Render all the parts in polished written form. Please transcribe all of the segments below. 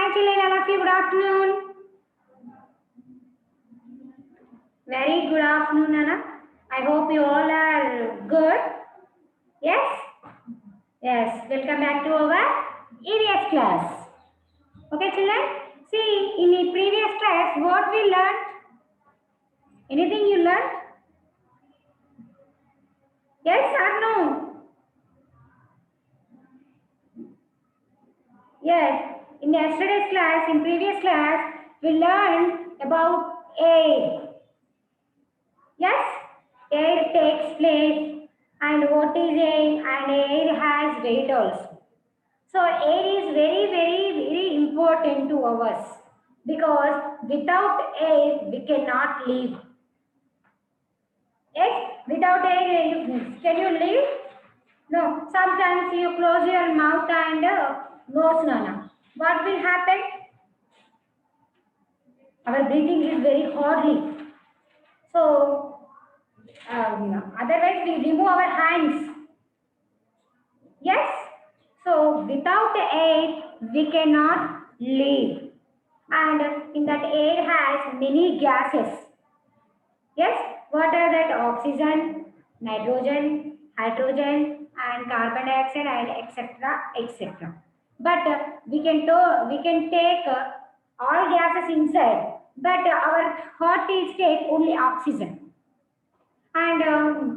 Hi children, all of you. Good afternoon. Very good afternoon, Anna. I hope you all are good. Yes? Yes. Welcome back to our EVS class. Okay, children? See, in the previous class, what we learned? Anything you learned? Yes or no? Yes. In yesterday's class, in previous class, we learned about air. Yes? Air takes place and what is air, and air has weight also. So air is very important to us because without air we cannot live. Yes, without air can you live? No. Sometimes you close your mouth and nose, Nana. What will happen? Our breathing is very hardly. So otherwise we remove our hands. Yes. So without air we cannot live. And in that air has many gases. Yes, what are that? Oxygen, nitrogen, hydrogen, and carbon dioxide, and etc. etc. But we can take all gases inside, but our heart is take only oxygen, and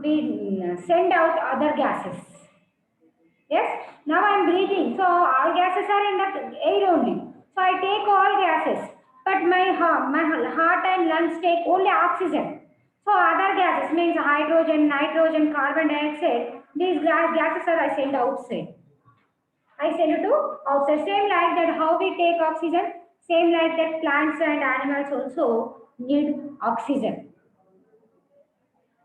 we send out other gases. Yes, now I am breathing, so all gases are in the air only. So I take all gases, but my heart and lungs take only oxygen. So other gases means hydrogen, nitrogen, carbon dioxide. These gases are I send outside. I send it to outside. Same like that, how we take oxygen. Same like that, plants and animals also need oxygen.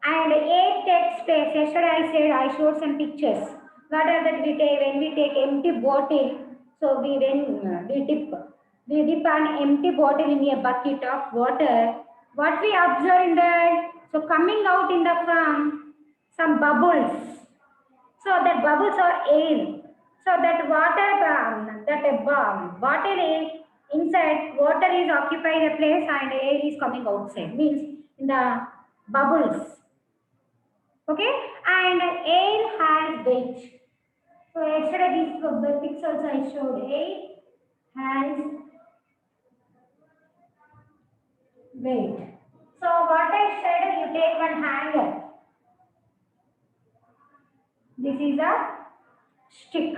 And air takes space. Yesterday I said I showed some pictures. What are that we take when we take empty bottle? So we dip an empty bottle in a bucket of water. What we observe in that? So coming out in the from some bubbles. So that bubbles are air. So that water bottle is inside. Water is occupying a place and air is coming outside. Means in the bubbles. Okay, and air has weight. So yesterday these pictures I showed. Air has weight. So what I said, you take one hanger. This is a stick.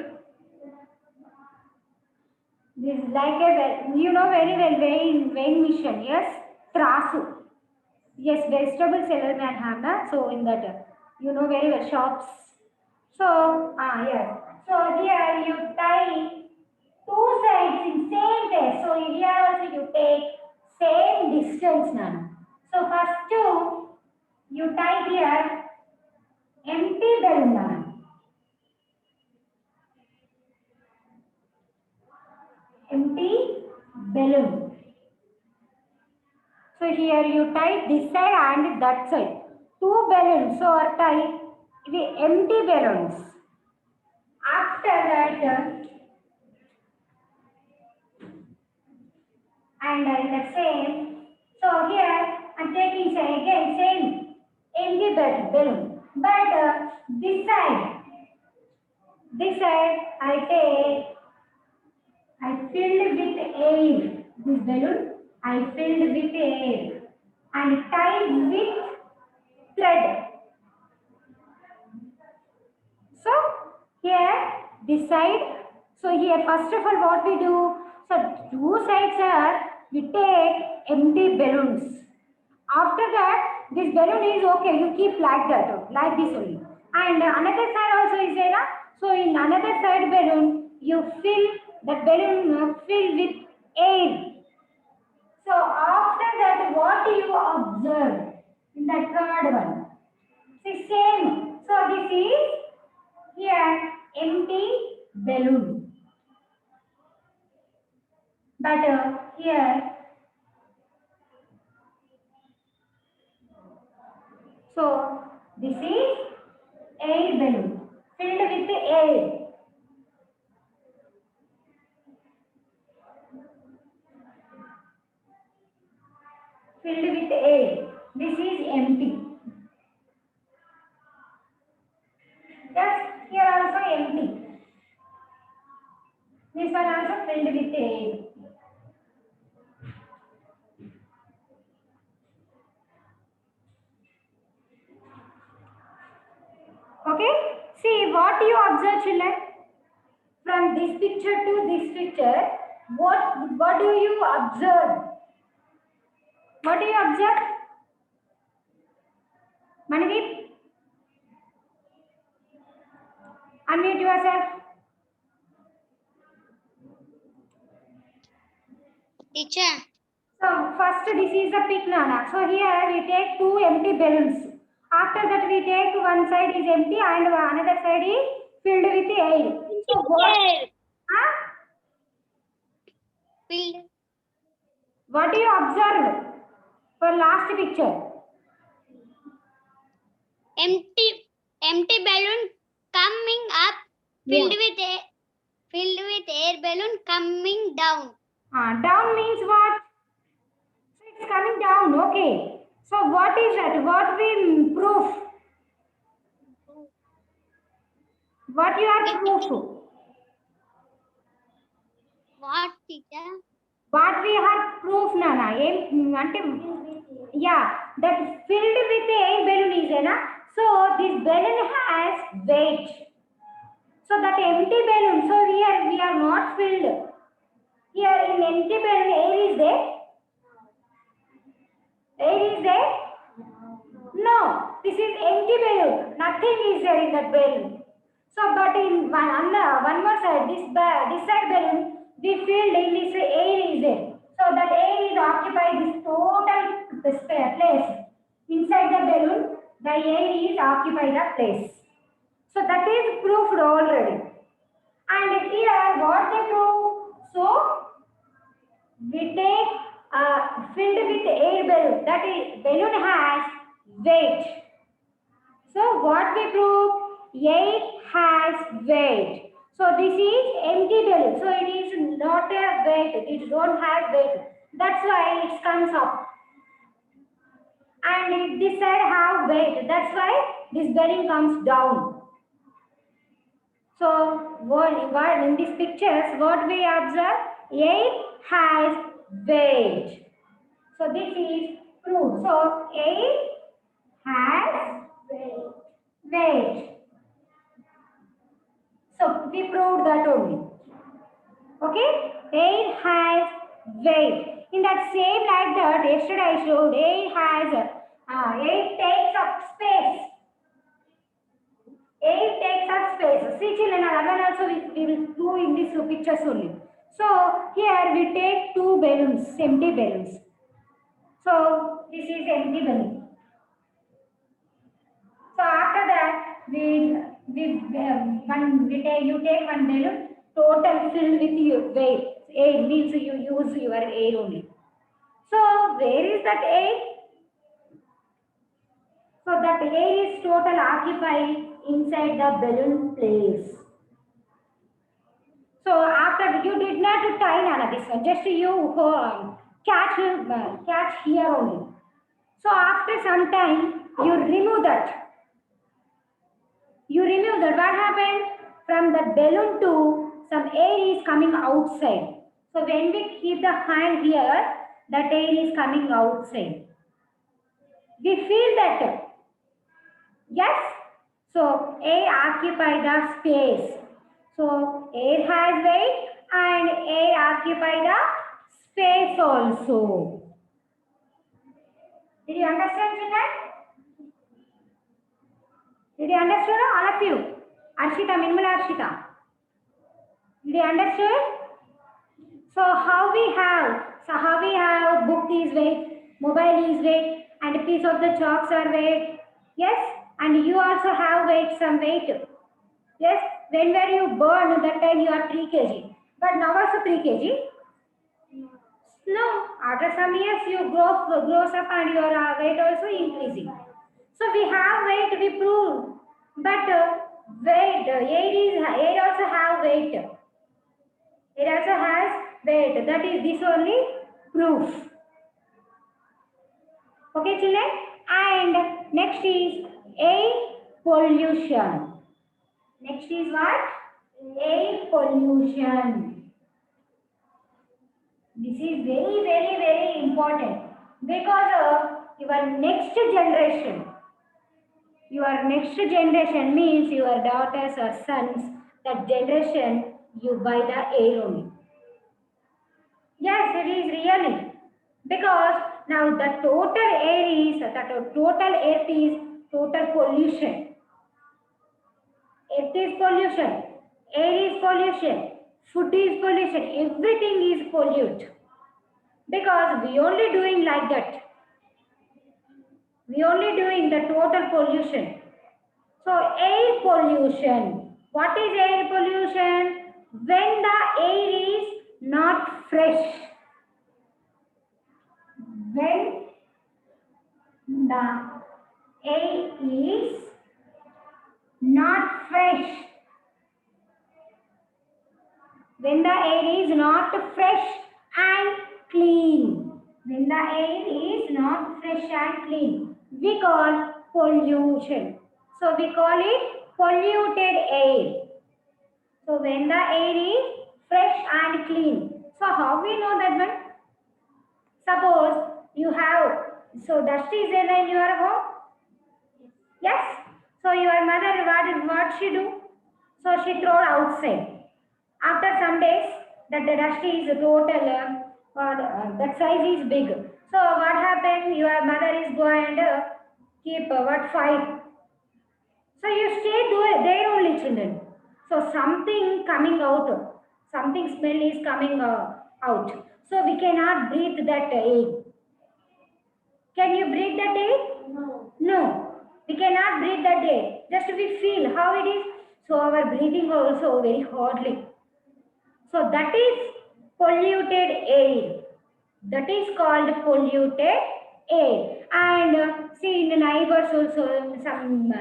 This is like a you know very well weighing machine. Yes, trasu. Yes, vegetable seller man have na. So in that you know very well shops. So yes. So here you tie two sides in same place. So here also you take same distance now. So first two you tie here empty balloon now. Empty balloon. So here you tie this side and that side. Two balloons so are tied the empty balloons. After that and in the same. So here I'm taking say again same empty balloon. But this side I filled with air. This balloon I filled with air and tied with thread. So here this side. So here first of all what we do? So two sides are we take empty balloons. After that this balloon is okay. You keep like that, like this only. And another side also is there. So in another side balloon you fill that balloon fill with air. So after that what do you observe in the third one? See same. So this is here empty balloon. But here, so this is air balloon filled with air. empty. This one also filled with air. Okay, see what you observe, children. From this picture to this picture, what do you observe? What do you observe? Manideep, unmute yourself. Teacher. So first this is a pic, Nana. So here we take two empty balloons. After that we take one side is empty and another side is filled with air. So what? Huh? Filled. What do you observe for last picture? Empty balloon coming up, filled with air balloon coming down. Down means what? So it's coming down. Okay. So what is that? What we proof? What you are proof? What, teacher? What we have proof, Nana? Yeah, that filled with air balloon is na. So this balloon has weight. So that empty balloon. So here we are not filled. Here in empty balloon air is there. Air is there. No, this is empty balloon. Nothing is there in that balloon. So, but in one more side, this side balloon, we filled in this air is there. So that air is occupied this total place. Inside the balloon, the air is occupied the place. So that is proved already. And here, what they prove? So we take filled with air balloon. That is balloon has weight. So what we prove? 8 has weight. So this is empty balloon. So it is not a weight. It don't have weight. That's why it comes up. And this side have weight. That's why this balloon comes down. So what in these pictures, what we observe? 8 has weight. So this is proof. So 8 has weight. So we proved that only. Okay? Air has weight. In that same like that, yesterday I showed air takes up space. Air takes up space. See children, again also we will do in this pictures only. So here we take two balloons, empty balloons. So this is empty balloon. So after that, you take one balloon, total filled with your weight. Air means you use your air only. So where is that air? So that air is total occupied inside the balloon place. So after you did not tie Nana this one, just you catch here only. So after some time, you remove that. You remove that. What happened? From the balloon to some air is coming outside. So when we keep the hand here, that air is coming outside. We feel that. Yes? So air occupy the space. So air has weight and air occupy the space also. Did you understand, children? Did you understand, all of you? Arshita, Minmala Arshita. Did you understand? So how we have book is weight, mobile is weight, and a piece of the chalks are weight. Yes, and you also have weight, some weight. Yes, whenever you burn, that time you are 3 kg. But now also 3 kg. No, after some years you grows up and your weight also increasing. So we have weight, we prove. But weight, air also have weight. It also has weight. That is this only proof. Okay, children? And next is air pollution. Next is what? Air pollution. This is very, very, very important because your next generation, means your daughters or sons, that generation you buy the air only. Yes, it is really. Because now the total air is total pollution. Earth is pollution, air is pollution, food is pollution, everything is pollute. Because we only doing like that. We only doing the total pollution. So air pollution. What is air pollution? When the air is not fresh. When the air is not fresh. When the air is not fresh and clean. When the air is not fresh and clean, we call pollution. So we call it polluted air. So when the air is fresh and clean. So how we know that one? Suppose you have, so dust is there in your home? Yes. So your mother, what she do? So she throw outside. After some days, that the dust is total, that size is big. So what happened? Your mother is go and keep what fire. So you stay there only, children. So something coming out, something smell is coming out. So we cannot breathe that air. Can you breathe that air? No. No. We cannot breathe that air. Just we feel how it is. So our breathing also very hardly. So that is polluted air. That is called polluted air. And see in the neighbors also some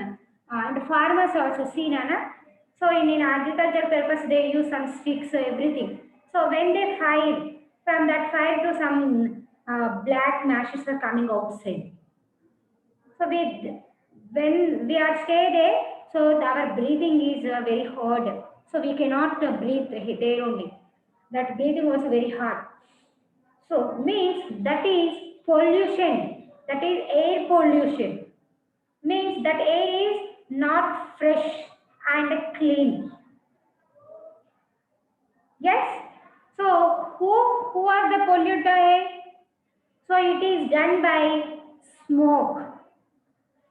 and farmers also see Nana. So in agriculture purpose they use some sticks everything. So when they fire, from that fire to some black mashes are coming outside. So when we are stay there, so our breathing is very hard. So we cannot breathe there only. That breathing was very hard. So means that is pollution. That is air pollution. Means that air is not fresh and clean. Yes. So who are the polluter? So it is done by smoke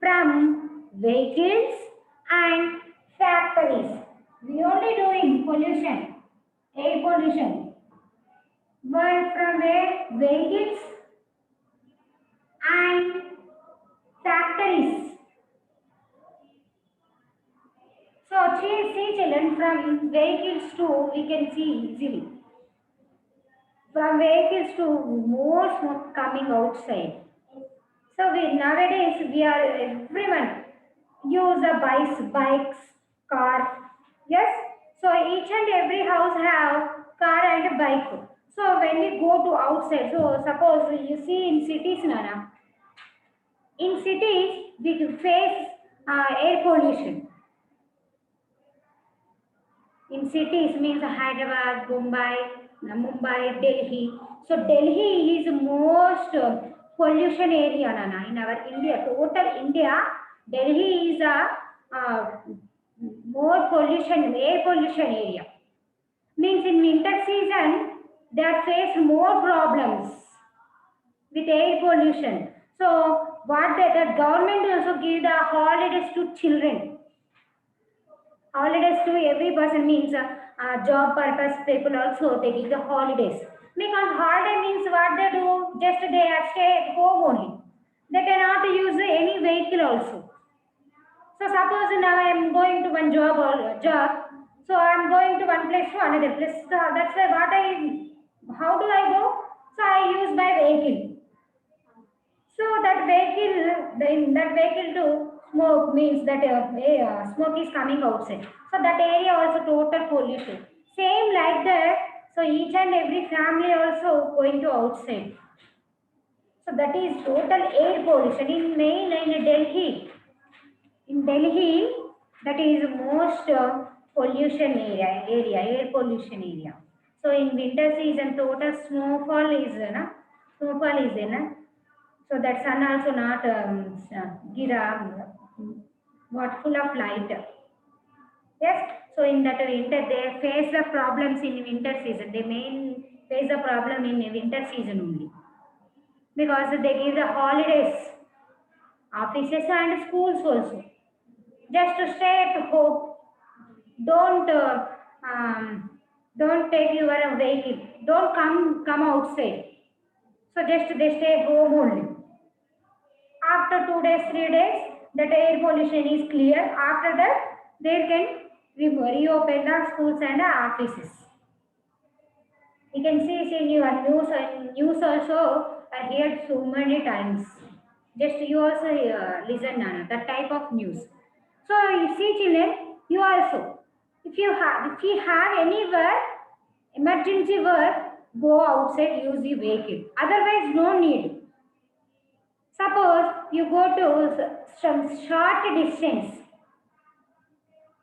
from vehicles and factories. We only doing pollution, air pollution. But from where? Vehicles and factories. So see children, from vehicles to we can see easily. From vehicles to more smoke coming outside. So nowadays we are everyone use a bikes, car. Yes. So each and every house have car and a bike. So when we go to outside, so suppose you see in cities, Nana. In cities we face air pollution. In cities means Hyderabad, Mumbai, Delhi. So Delhi is most pollution area, Nana, in our India. Total India, Delhi is a more pollution, air pollution area. Means in winter season, they face more problems with air pollution. So what the government also give the holidays to children. Holidays to every person means job purpose people also they give the holidays. Because holiday means what they do, just they are stay at home only. They cannot use any vehicle also. So suppose now I am going to one job, so I am going to one place to another place. So that's why how do I go? So I use my vehicle. So that vehicle, in that vehicle to smoke means that smoke is coming outside. So that area also total pollution. Same like that. So each and every family also going to outside. So that is total air pollution in main in Delhi. In Delhi, That is most pollution area, air pollution area. So in winter season, total snowfall is snowfall is in. So that sun also not give what full of light. Yes. So in that winter, they face the problems in winter season. They main face the problem in winter season only because they give the holidays, offices and schools also. Just to stay at home. Don't um, don't take your vehicle. Don't come outside. So just they stay home only. After 2 days, 3 days, that air pollution is clear. After that, they can reopen the schools and the offices. You can see it in your news also. I heard so many times. Just you also listen that type of news. So you see, children, you also, if you have any work, emergency work, go outside, use the vehicle. Otherwise, no need. Suppose you go to some short distance,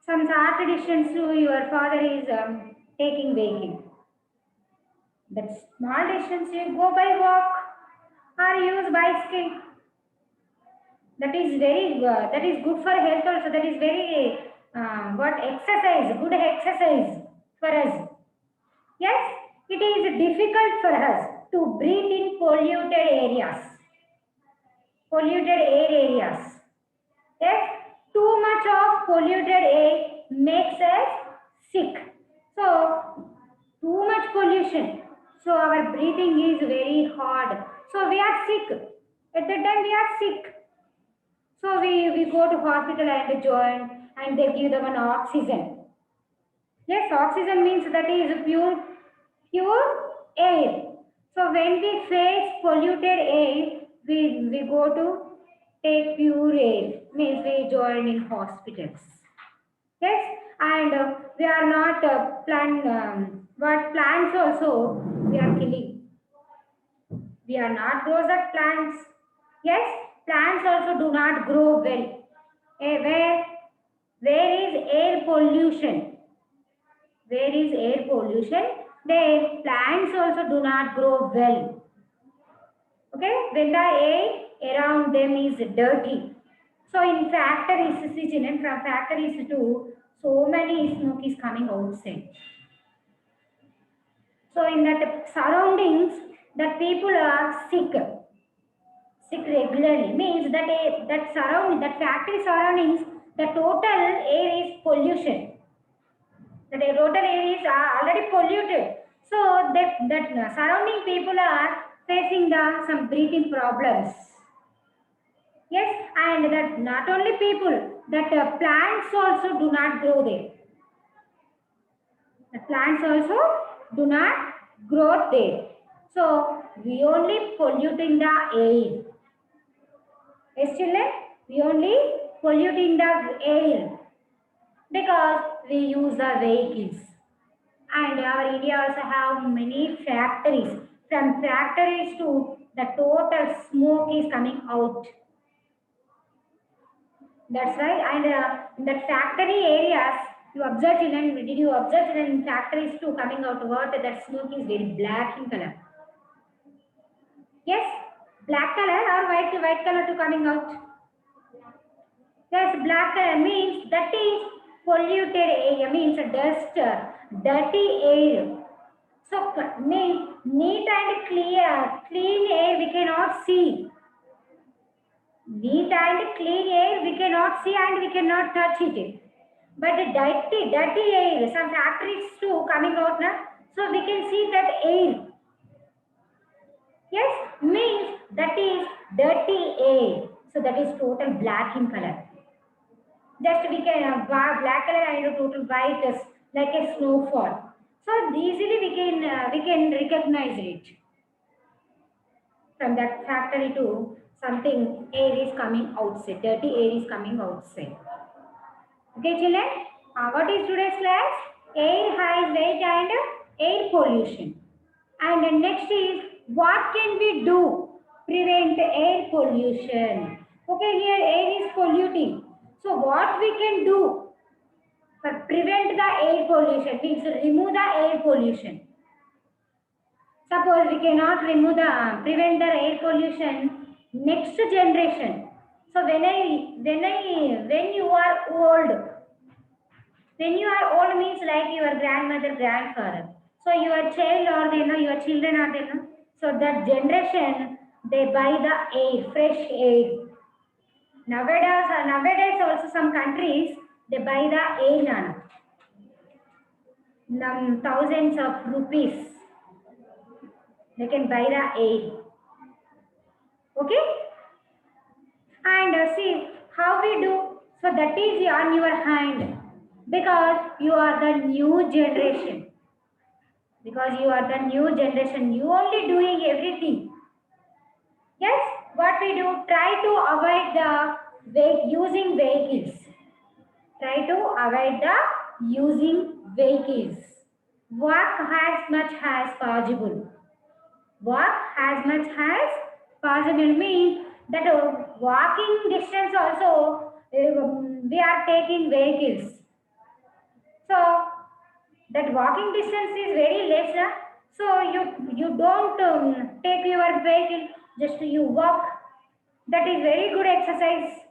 to your father is taking vehicle. That small distance you go by walk or use bicycle. That is good for health also. That is very what exercise, good exercise for us. Yes, it is difficult for us to breathe in polluted air areas. Yes, too much of polluted air makes us sick. So, too much pollution. So, our breathing is very hard. So, we are sick. At that time, we are sick. So, we go to hospital and join and they give them an oxygen. Yes, oxygen means that is pure air. So when we face polluted air, we go to take pure air, means we join in hospitals. Yes, and we are not what plants also we are killing. We are not grow the plants. Yes, plants also do not grow well. Where is air pollution? Where is air pollution? The plants also do not grow well. Okay, when the air around them is dirty. So in factories, see children, from factories to so many smoke is coming outside. So in that surroundings, that people are sick regularly. Means that that factory surroundings, the total air is pollution. The total air is already polluted. So that surrounding people are facing some breathing problems. Yes, and that not only people, that plants also do not grow there. The plants also do not grow there. So we only polluting the air. Yes, children, we only polluting the air because we use the vehicles. And our India also have many factories. From factories to the total smoke is coming out. That's right. And in that factory areas, you observe children, did you observe children in factories too coming out what that smoke is very black in color? Yes, black color or white color to coming out? Yes, black color means that is polluted area, means dust, dirty air. So means neat and clean air we cannot see. Neat and clean air we cannot see and we cannot touch it. But the dirty air, some factories too coming out now, so we can see that air. Yes, means that is dirty air. So that is total black in color. Just we can black color and total white is like a snowfall. So easily we can recognize it. From that factory to something air is coming outside, dirty air is coming outside. Okay, children. What is today's class? Air high weight and air pollution. And next is what can we do prevent air pollution? Okay, here air is polluting. So what we can do prevent the air pollution means remove the air pollution. Suppose we cannot remove the prevent the air pollution, next generation. So when you are old, when you are old means like your grandmother, grandfather. So your child or they know your children are there. No? So that generation they buy the air, fresh air. Nowadays also some countries they buy the air now. Thousands of rupees they can buy the air. Okay, and see how we do. So that is on your hand because you are the new generation. Because you are the new generation, you only doing everything. Yes, what we do? Try to avoid the using vehicles. Try to avoid the using vehicles. Walk as much as possible. Walk as much as possible means that walking distance also we are taking vehicles. So that walking distance is very less. So you don't take your vehicle, just you walk. That is very good exercise.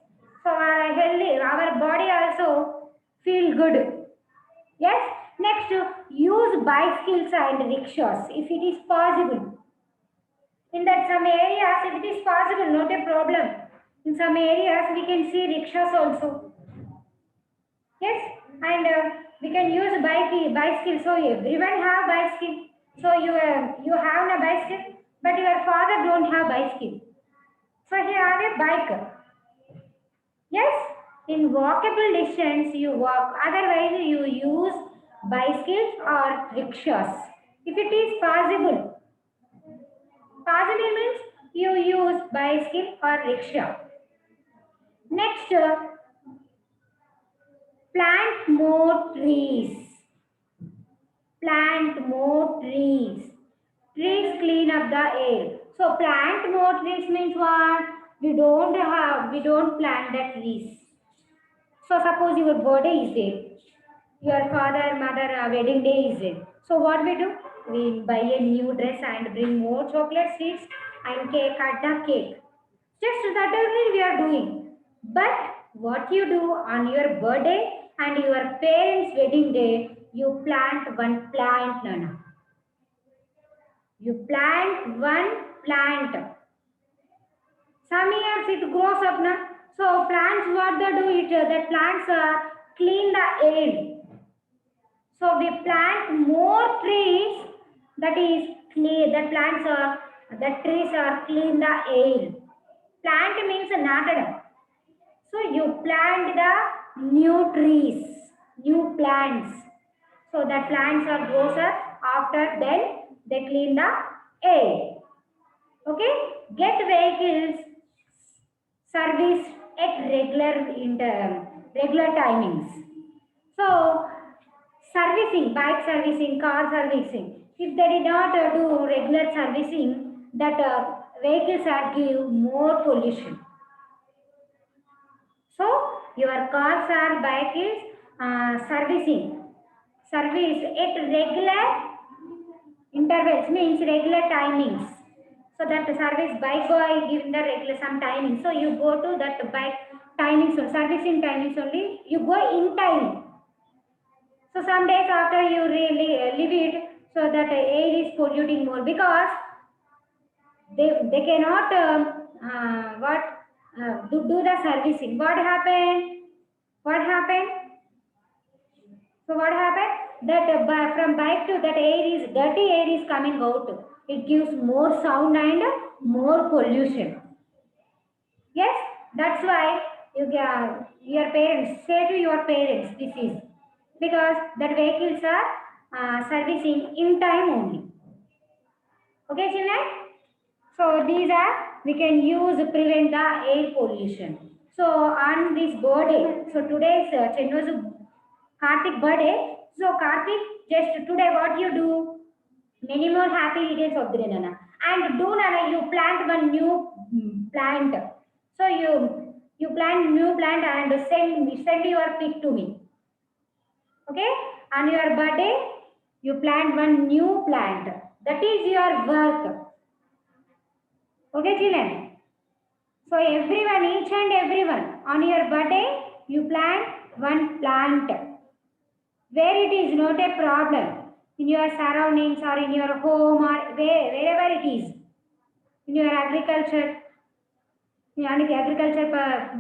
So our healthy, our body also feel good. Yes. Next, use bicycles and rickshaws if it is possible. In that some areas, if it is possible, not a problem. In some areas, we can see rickshaws also. Yes, and we can use bicycle. So everyone have bicycle. So you have a bicycle, but your father don't have bicycle. So he have a bike. Yes, in walkable distance you walk. Otherwise you use bicycles or rickshaws. If it is possible, possible means you use bicycle or rickshaw. Next, plant more trees. Plant more trees. Trees clean up the air. So plant more trees means what? We don't plant the trees. So suppose your birthday is there. Your father, mother wedding day is there. So what we do? We buy a new dress and bring more chocolate sweets and cake, cut the cake. Just that only we are doing. But what you do on your birthday and your parents' wedding day, you plant one plant, Nana. You plant one plant. Some years it grows up now. So plants, what they do? The plants clean the air. So we plant more trees. That is clean. The trees are clean the air. Plant means natted. So you plant the new trees, new plants. So the plants are grows up. After then they clean the air. Okay. Get vehicles serviced at regular timings. So servicing, bike servicing, car servicing. If they did not do regular servicing, that vehicles are give more pollution. So your cars or bike is service at regular intervals means regular timings. So that the service bike boy giving the regular some timing. So you go to that bike timings or servicing timings only. You go in time. So some days after you really leave it, so that air is polluting more because they cannot do the servicing. What happened? What happened? So what happened? That from bike to that air is dirty air is coming out. It gives more sound and more pollution. Yes, that's why your parents say to your parents this is because that vehicles are servicing in time only. Okay, children. So these are we can use prevent the air pollution. So on this birthday, so today's Chennu's Karthik birthday. So Karthik, just today what you do? Many more happy details of the day, Nana. And do Nana, you plant one new plant. So you plant new plant and send your pic to me. Okay, on your birthday you plant one new plant. That is your work. Okay children, so everyone, each and everyone, on your birthday you plant one plant where it is not a problem, in your surroundings or in your home or wherever it is, in your agriculture,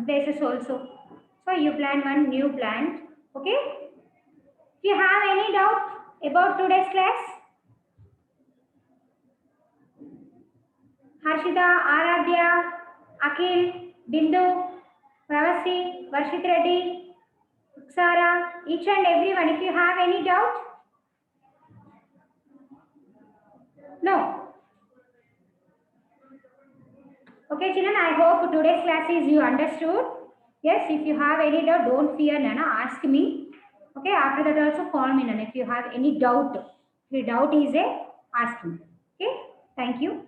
places also. So you plant one new plant. Okay, do you have any doubt about today's class? Harshita, Aradhya, Akhil, Bindu, Pravasi, Varshit Reddy, Sara, each and everyone, if you have any doubt? No. Okay children, I hope today's class is you understood. Yes, if you have any doubt, don't fear Nana, ask me. Okay, after that also call me Nana if you have any doubt. If your doubt is a, ask me. Okay, thank you.